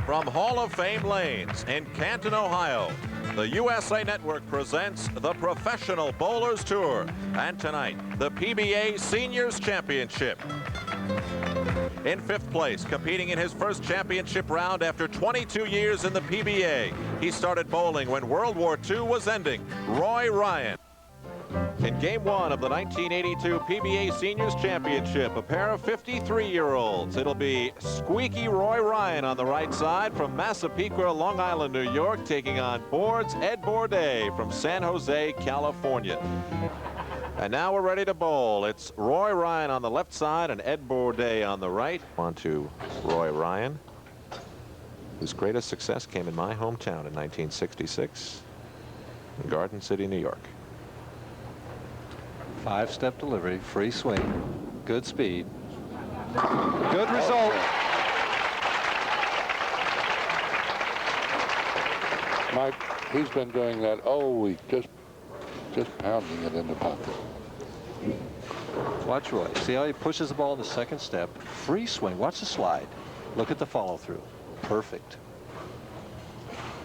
From Hall of Fame Lanes in Canton, Ohio, the USA Network presents the Professional Bowlers Tour, and tonight, the PBA Seniors Championship. In 5th place, competing in his first championship round after 22 years in the PBA, he started bowling when World War II was ending, Roy Ryan. In Game 1 of the 1982 PBA Seniors Championship, a pair of 53-year-olds. It'll be squeaky Roy Ryan on the right side from Massapequa, Long Island, New York, taking on Board's Ed Bourdet from San Jose, California. And now we're ready to bowl. It's Roy Ryan on the left side and Ed Bourdet on the right. On to Roy Ryan, whose greatest success came in my hometown in 1966 in Garden City, New York. 5-step delivery, free swing, good speed, good result. Mike, he's been doing that all week, just pounding it in the pocket. Watch Roy. See how he pushes the ball in the 2nd step? Free swing. Watch the slide. Look at the follow-through. Perfect.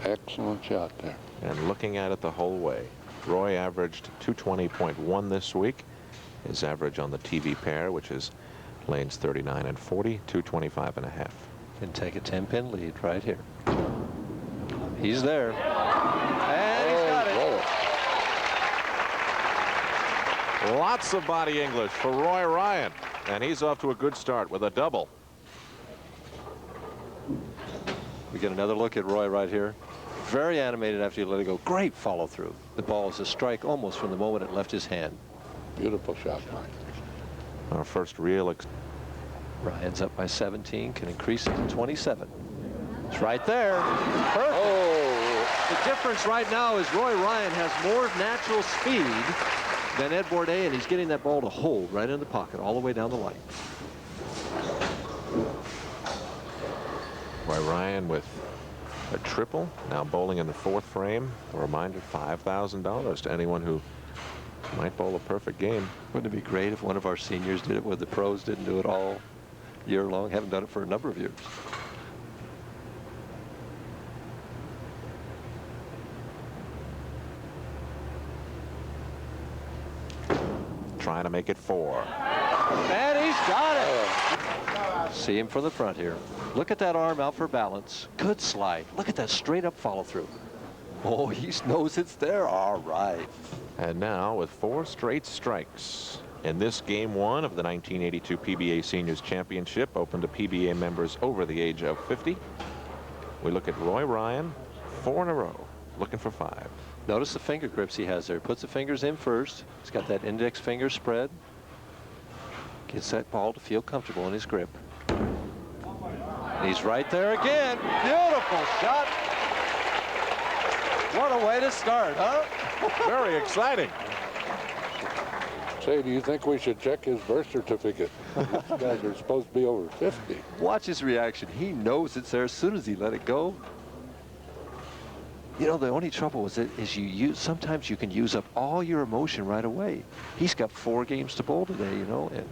Excellent shot there. And looking at it the whole way, Roy averaged 220.1 this week. His average on the TV pair, which is lanes 39 and 40, 225.5. Can take a 10-pin lead right here. He's there. And he's got it. Lots of body English for Roy Ryan, and he's off to a good start with a double. We get another look at Roy right here. Very animated after you let it go. Great follow through. The ball is a strike almost from the moment it left his hand. Beautiful shot, Mike. Our first real. Ryan's up by 17, can increase it to 27. It's right there. Perfect. Oh. The difference right now is Roy Ryan has more natural speed than Ed Bourdet, and he's getting that ball to hold right in the pocket all the way down the line. Roy Ryan with a triple, now bowling in the 4th frame. A reminder, $5,000 to anyone who might bowl a perfect game. Wouldn't it be great if one of our seniors did it where the pros didn't do it all year long? Haven't done it for a number of years. Trying to make it 4. And he's got it. See him from the front here. Look at that arm out for balance. Good slide. Look at that straight up follow through. Oh, he knows it's there. All right. And now with 4 straight strikes in this Game 1 of the 1982 PBA Seniors Championship, open to PBA members over the age of 50. We look at Roy Ryan, 4 in a row, looking for 5. Notice the finger grips he has there. He puts the fingers in first. He's got that index finger spread. Gets that ball to feel comfortable in his grip. He's right there again. Beautiful shot. What a way to start, huh? Very exciting. Say, do you think we should check his birth certificate? These guys are supposed to be over 50. Watch his reaction. He knows it's there as soon as he let it go. You know, the only trouble is sometimes you can use up all your emotion right away. He's got 4 games to bowl today, you know, and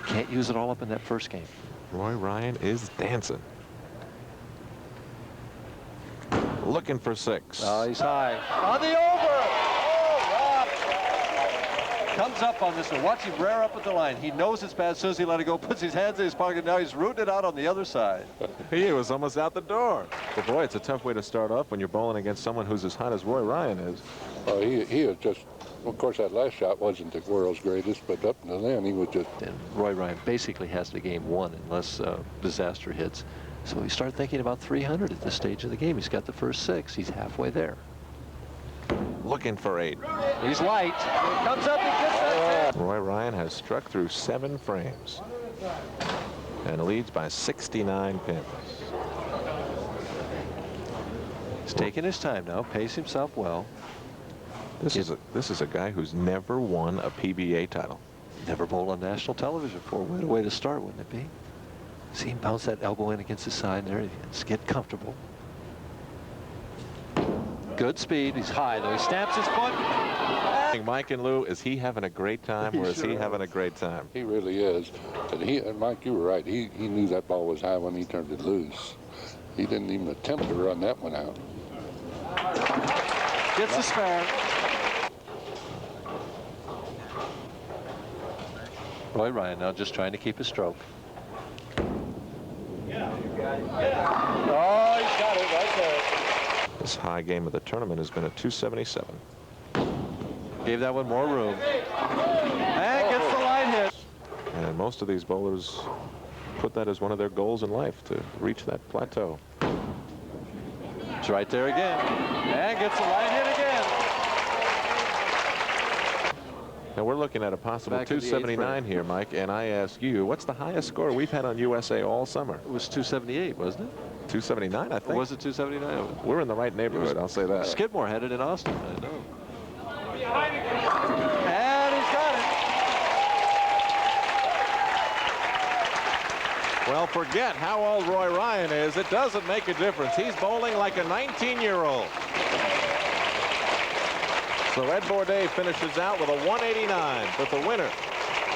can't use it all up in that first game. Roy Ryan is dancing. Looking for 6. Oh, he's high. On the over! Oh, Rob! Comes up on this one. Watch him rear up at the line. He knows it's bad as soon as he let it go. Puts his hands in his pocket. Now he's rooting it out on the other side. He was almost out the door. But boy, it's a tough way to start off when you're bowling against someone who's as hot as Roy Ryan is. Oh, he is just, of course, that last shot wasn't the world's greatest, but up to then he was just. And Roy Ryan basically has the game won unless disaster hits. So we start thinking about 300 at this stage of the game. He's got the first 6. He's halfway there. Looking for 8. He's light. Comes up and gets that. Roy Ryan has struck through 7 frames and leads by 69 pins. He's taking his time now, pace himself well. This is a guy who's never won a PBA title. Never bowled on national television before. What a way to start, wouldn't it be? See him bounce that elbow in against his side there. Just get comfortable. Good speed. He's high, though. He stamps his foot. Mike and Lou, is he having a great time, or is he having a great time? He really is. And Mike, you were right. He knew that ball was high when he turned it loose. He didn't even attempt to run that one out. Gets the spare. Roy Ryan now just trying to keep his stroke. Oh, he's got it right there. This high game of the tournament has been a 277. Gave that one more room. And gets the line hit. And most of these bowlers put that as one of their goals in life, to reach that plateau. It's right there again. And gets the line hit again. Now we're looking at a possible Back in the 279 here, Mike, and I ask you, what's the highest score we've had on USA all summer? It was 278, wasn't it? 279, I think. Or was it 279? We're in the right neighborhood, I'll say that. Skidmore had it in Austin. I know. And he's got it. Well, forget how old Roy Ryan is. It doesn't make a difference. He's bowling like a 19-year-old. So Ed Bourdet finishes out with a 189, but the winner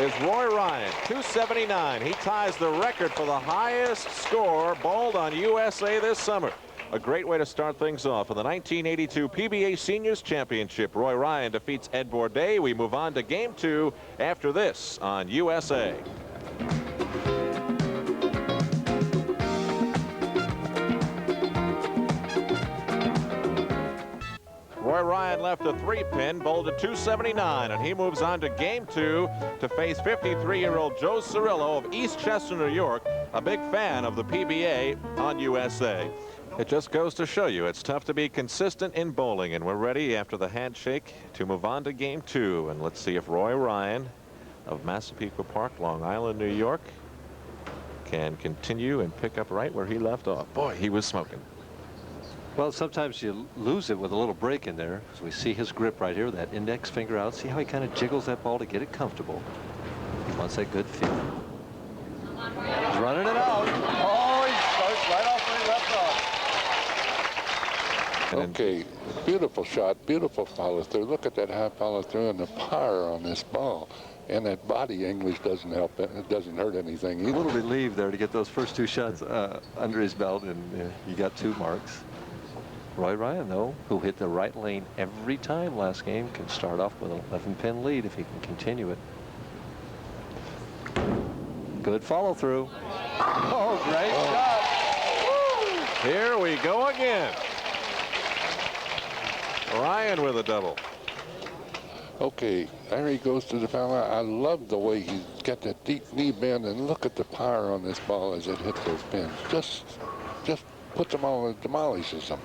is Roy Ryan, 279. He ties the record for the highest score bowled on USA this summer. A great way to start things off in the 1982 PBA Seniors Championship. Roy Ryan defeats Ed Bourdet. We move on to Game 2 after this on USA. Roy Ryan left a 3-pin, bowled a 279, and he moves on to Game 2 to face 53-year-old Joe Cirillo of East Chester, New York, a big fan of the PBA on USA. It just goes to show you it's tough to be consistent in bowling, and we're ready after the handshake to move on to Game 2. And let's see if Roy Ryan of Massapequa Park, Long Island, New York, can continue and pick up right where he left off. Boy, he was smoking. Well, sometimes you lose it with a little break in there. As we see his grip right here, that index finger out. See how he kind of jiggles that ball to get it comfortable. He wants that good feel. He's running it out. Oh, he starts right off where he left off. Okay, beautiful shot, beautiful follow through. Look at that high follow through and the power on this ball. And that body English doesn't help it. It doesn't hurt anything either. A little relieved there to get those first 2 shots under his belt, and he got 2 marks. Roy Ryan, though, who hit the right lane every time last game, can start off with an 11-pin lead if he can continue it. Good follow through. Oh, great shot. Woo! Here we go again. Ryan with a double. Okay, there he goes to the foul line. I love the way he's got that deep knee bend, and look at the power on this ball as it hits those pins. Just puts them all and demolishes them.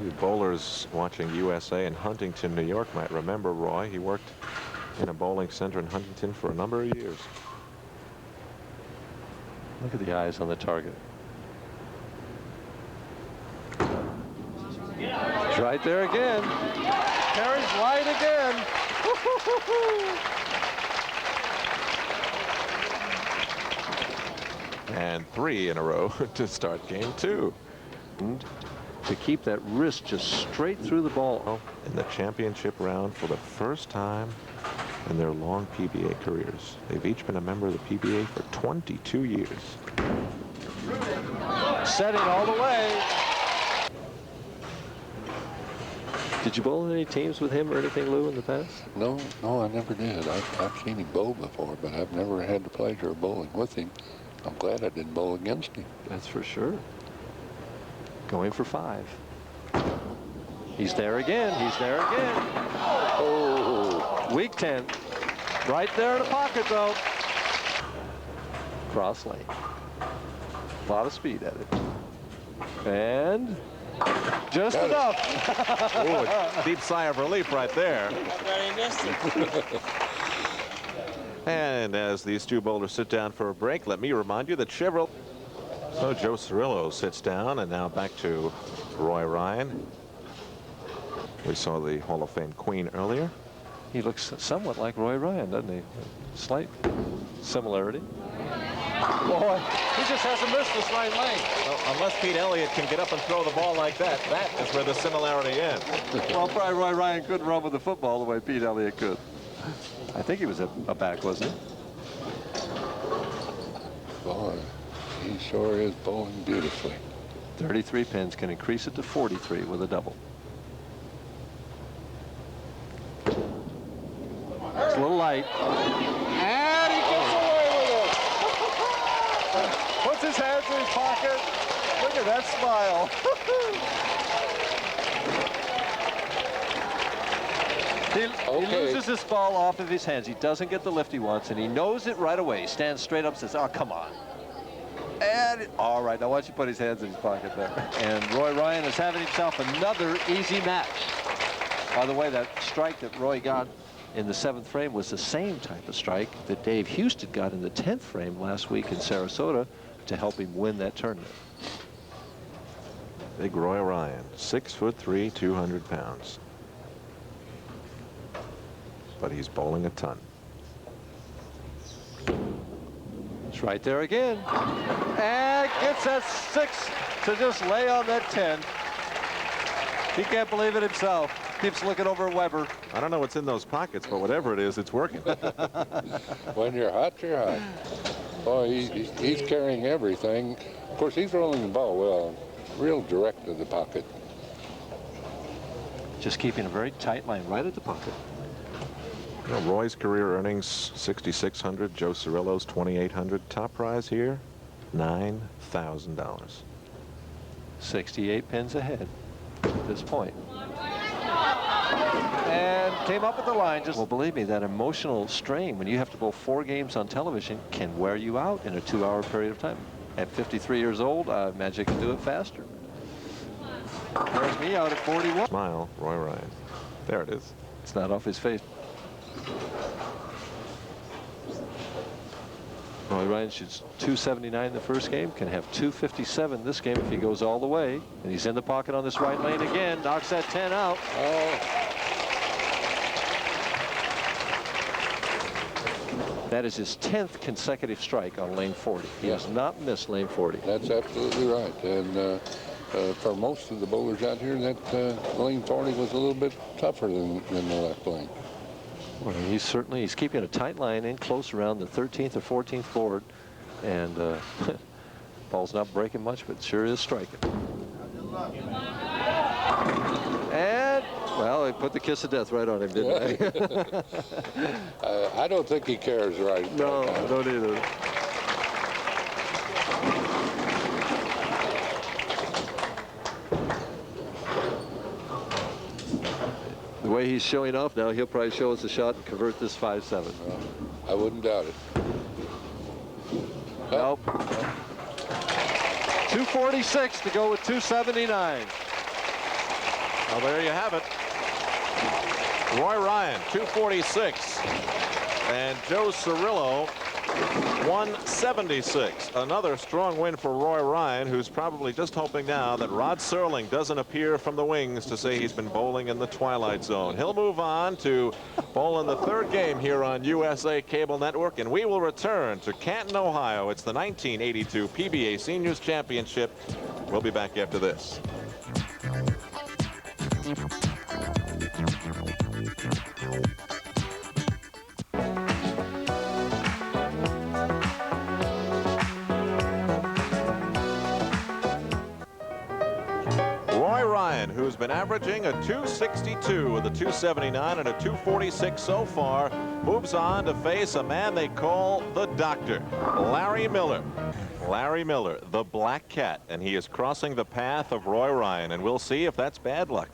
You bowlers watching USA in Huntington, New York might remember Roy. He worked in a bowling center in Huntington for a number of years. Look at the eyes on the target. It's right there again. Carries wide again. And 3 in a row to start Game 2. And to keep that wrist just straight through the ball. In the championship round for the first time in their long PBA careers. They've each been a member of the PBA for 22 years. Setting all the way. Did you bowl in any teams with him or anything, Lou, in the past? No, I never did. I've seen him bowl before, but I've never had the pleasure of bowling with him. I'm glad I didn't bowl against him. That's for sure. Going for 5. He's there again. He's there again. Oh, weak 10. Right there in the pocket, though. Cross lane. A lot of speed at it. And just enough. Ooh, a deep sigh of relief right there. And as these 2 bowlers sit down for a break, let me remind you that Chevrolet. So Joe Cirillo sits down, and now back to Roy Ryan. We saw the Hall of Fame Queen earlier. He looks somewhat like Roy Ryan, doesn't he? Slight similarity. Boy, he just hasn't missed this right lane. Well, unless Pete Elliott can get up and throw the ball like that, that is where the similarity ends. Well, probably Roy Ryan couldn't run with the football the way Pete Elliott could. I think he was a back, wasn't he? Boy, he sure is bowling beautifully. 33 pins, can increase it to 43 with a double. It's a little light. And he gets away with it. Puts his hands in his pocket. Look at that smile. He loses this ball off of his hands. He doesn't get the lift he wants, and he knows it right away. He stands straight up and says, oh, come on. And all right, now why don't you put his hands in his pocket there? And Roy Ryan is having himself another easy match. By the way, that strike that Roy got in the 7th frame was the same type of strike that Dave Houston got in the 10th frame last week in Sarasota to help him win that tournament. Big Roy Ryan, 6'3", 200 pounds. But he's bowling a ton. It's right there again. And gets that 6 to just lay on that 10. He can't believe it himself. Keeps looking over at Weber. I don't know what's in those pockets, but whatever it is, it's working. When you're hot, you're hot. Boy, he's carrying everything. Of course, he's rolling the ball well, real direct to the pocket. Just keeping a very tight line right at the pocket. You know, Roy's career earnings, $6,600. Joe Cirillo's, $2,800. Top prize here, $9,000. 68 pins ahead at this point. And came up with the line. Well, believe me, that emotional strain when you have to bowl 4 games on television can wear you out in a 2-hour period of time. At 53 years old, I imagine you can do it faster. Wears me out at 41. Smile, Roy Ryan. There it is. It's not off his face. Roy Ryan shoots 279 the first game, can have 257 this game if he goes all the way. And he's in the pocket on this right lane again, knocks that 10 out. Oh. That is his 10th consecutive strike on lane 40. He has not missed lane 40. That's absolutely right. And for most of the bowlers out here, that lane 40 was a little bit tougher than the left lane. Well, he's keeping a tight line in close around the 13th or 14th board, and ball's not breaking much, but sure is striking. And well, they put the kiss of death right on him, didn't they? I don't think he cares right. No, don't either. The way he's showing off now, he'll probably show us a shot and convert this 5-7. I wouldn't doubt it. Nope. 246 to go with 279. Well, there you have it. Roy Ryan, 246. And Joe Cirillo, 176. Another strong win for Roy Ryan, who's probably just hoping now that Rod Serling doesn't appear from the wings to say he's been bowling in the twilight zone. He'll move on to bowl in the 3rd game here on USA Cable Network, and we will return to Canton, Ohio. It's the 1982 PBA Seniors Championship. We'll be back after this. Roy Ryan, who's been averaging a 262 with a 279 and a 246 so far, moves on to face a man they call the Doctor, Larry Miller. Larry Miller, the Black Cat, and he is crossing the path of Roy Ryan, and we'll see if that's bad luck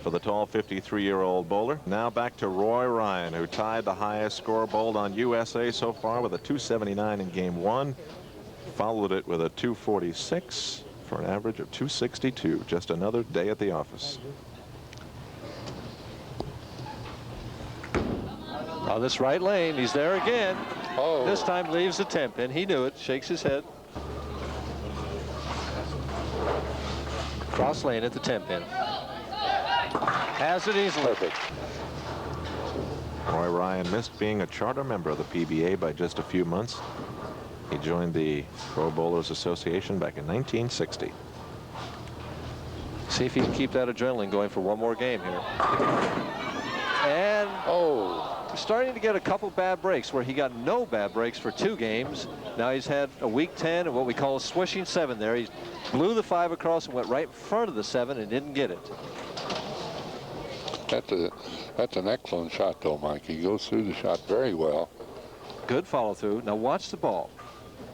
for the tall 53-year-old bowler. Now back to Roy Ryan, who tied the highest score bowled on USA so far with a 279 in game 1, followed it with a 246 for an average of 262. Just another day at the office. On this right lane, he's there again. Oh. This time leaves the 10 pin. He knew it. Shakes his head. Cross lane at the 10 pin. Has it easily. Perfect. Roy Ryan missed being a charter member of the PBA by just a few months. He joined the Pro Bowlers Association back in 1960. See if he can keep that adrenaline going for one more game here. And Oh. starting to get a couple bad breaks where he got no bad breaks for 2 games. Now he's had a week 10 and what we call a swishing 7 there. He blew the 5 across and went right in front of the 7 and didn't get it. That's an excellent shot, though, Mike. He goes through the shot very well. Good follow through. Now watch the ball.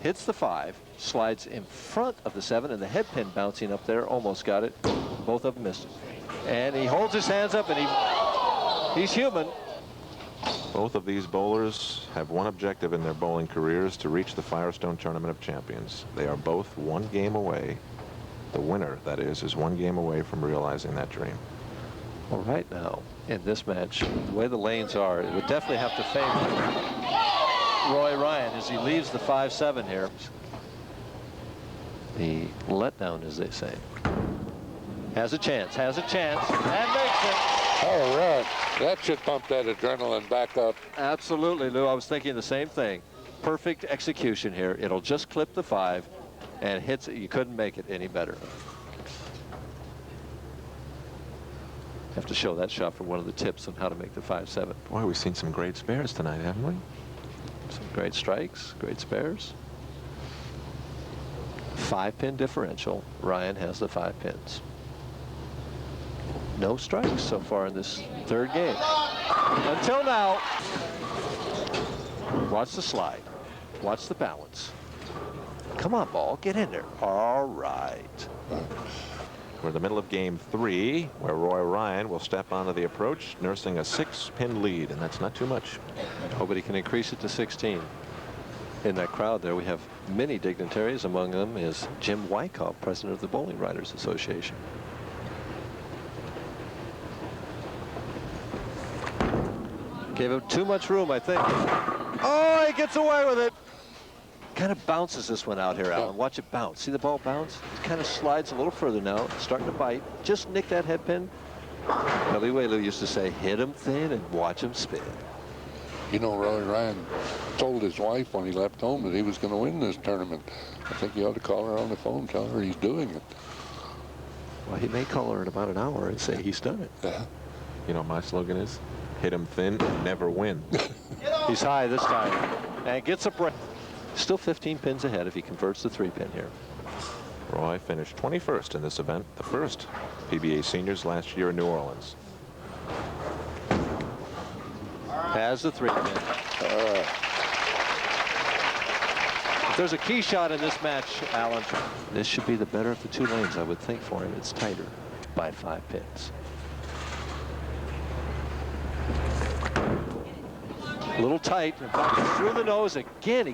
Hits the 5, slides in front of the 7, and the head pin bouncing up there. Almost got it. Both of them missed it. And he holds his hands up, and he's human. Both of these bowlers have one objective in their bowling careers: to reach the Firestone Tournament of Champions. They are both 1 game away. The winner, that is 1 game away from realizing that dream. Well, right now, in this match, the way the lanes are, it would definitely have to favor Roy Ryan as he leaves the 5-7 here. The letdown, as they say. Has a chance, and makes it. All right. That should pump that adrenaline back up. Absolutely, Lou. I was thinking the same thing. Perfect execution here. It'll just clip the 5 and hits it. You couldn't make it any better. Have to show that shot for one of the tips on how to make the 5-7. Boy, we've seen some great spares tonight, haven't we? Some great strikes, great spares. 5-pin differential. Ryan has the 5 pins. No strikes so far in this 3rd game. Until now. Watch the slide. Watch the balance. Come on, ball. Get in there. All right. We're in the middle of game 3, where Roy Ryan will step onto the approach, nursing a 6-pin lead, and that's not too much. Nobody can increase it to 16. In that crowd there, we have many dignitaries. Among them is Jim Wyckoff, president of the Bowling Writers Association. Gave him too much room, I think. Oh, he gets away with it. Kind of bounces this one out here, Alan. Watch it bounce. See the ball bounce? It kind of slides a little further now. It's starting to bite. Just nick that head pin. Billy Whaley used to say, hit him thin and watch him spin. You know, Roy Ryan told his wife when he left home that he was going to win this tournament. I think he ought to call her on the phone, tell her he's doing it. Well, he may call her in about an hour and say he's done it. Yeah. You know what my slogan is? Hit him thin, never win. He's high this time and gets a break. Still 15 pins ahead if he converts the 3-pin here. Roy finished 21st in this event, the first PBA Seniors last year in New Orleans. Has the 3-pin. If there's a key shot in this match, Alan, this should be the better of the 2 lanes, I would think, for him. It's tighter by 5 pins. A little tight, and back through the nose again.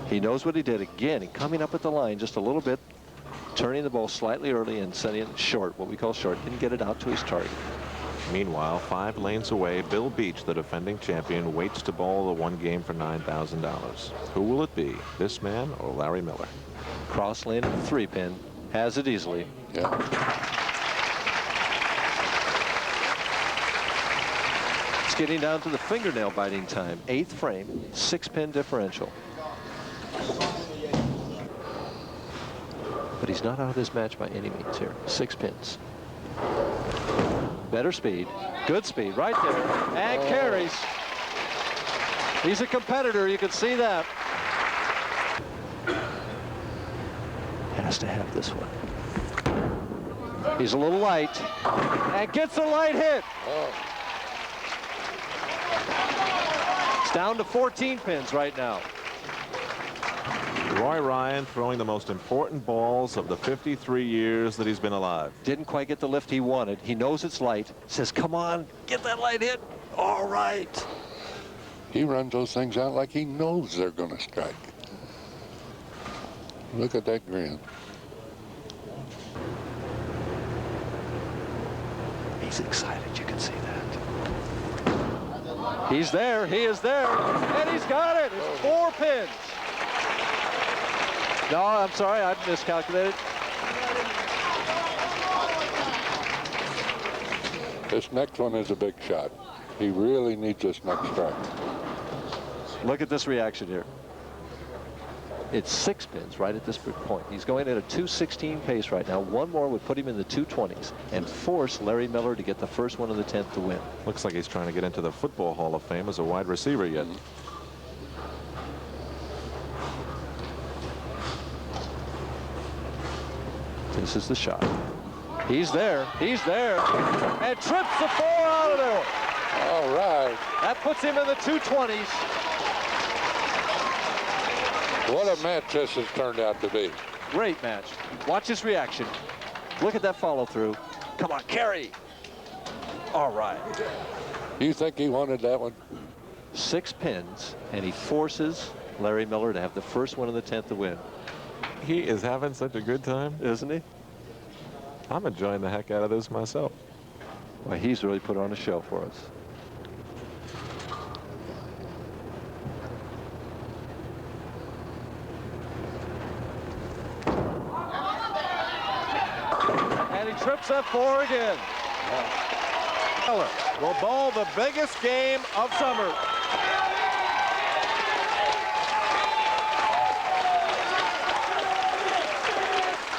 He knows what he did again, and coming up at the line just a little bit, turning the ball slightly early and sending it short, what we call short. Didn't get it out to his target. Meanwhile, 5 lanes away, Bill Beach, the defending champion, waits to bowl the 1 game for $9,000. Who will it be, this man or Larry Miller? Cross lane 3-pin, has it easily. Yeah. It's getting down to the fingernail biting time. 8th frame, 6-pin differential. But he's not out of this match by any means here. 6 pins. Better speed, good speed right there, and carries. He's a competitor, you can see that. Has to have this one. He's a little light, and gets a light hit. It's down to 14 pins right now. Roy Ryan throwing the most important balls of the 53 years that he's been alive. Didn't quite get the lift he wanted. He knows it's light. Says, come on, get that light hit. All right. He runs those things out like he knows they're going to strike. Look at that grin. He's excited, you can see that. He's there, he is there, and he's got it. It's 4 pins. No, I'm sorry, I miscalculated. This next one is a big shot. He really needs this next strike. Look at this reaction here. It's 6 pins right at this point. He's going at a 2:16 pace right now. One more would put him in the 2:20s and force Larry Miller to get the first one of the 10th to win. Looks like he's trying to get into the Football Hall of Fame as a wide receiver yet. This is the shot. He's there. He's there. And trips the 4 out of there. All right. That puts him in the 2:20s. What a match this has turned out to be. Great match. Watch his reaction. Look at that follow through. Come on, carry. All right. You think he wanted that one? 6 pins, and he forces Larry Miller to have the first one of the 10th to win. He is having such a good time, Isn't he? I'm enjoying the heck out of this myself. Well, he's really put on a show for us. And he trips up 4 again. Miller will bowl the biggest game of summer.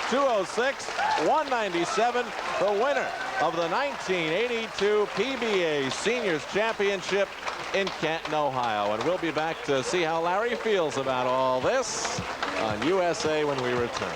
.206, 197, the winner of the 1982 PBA Seniors Championship in Canton, Ohio. And we'll be back to see how Larry feels about all this on USA when we return.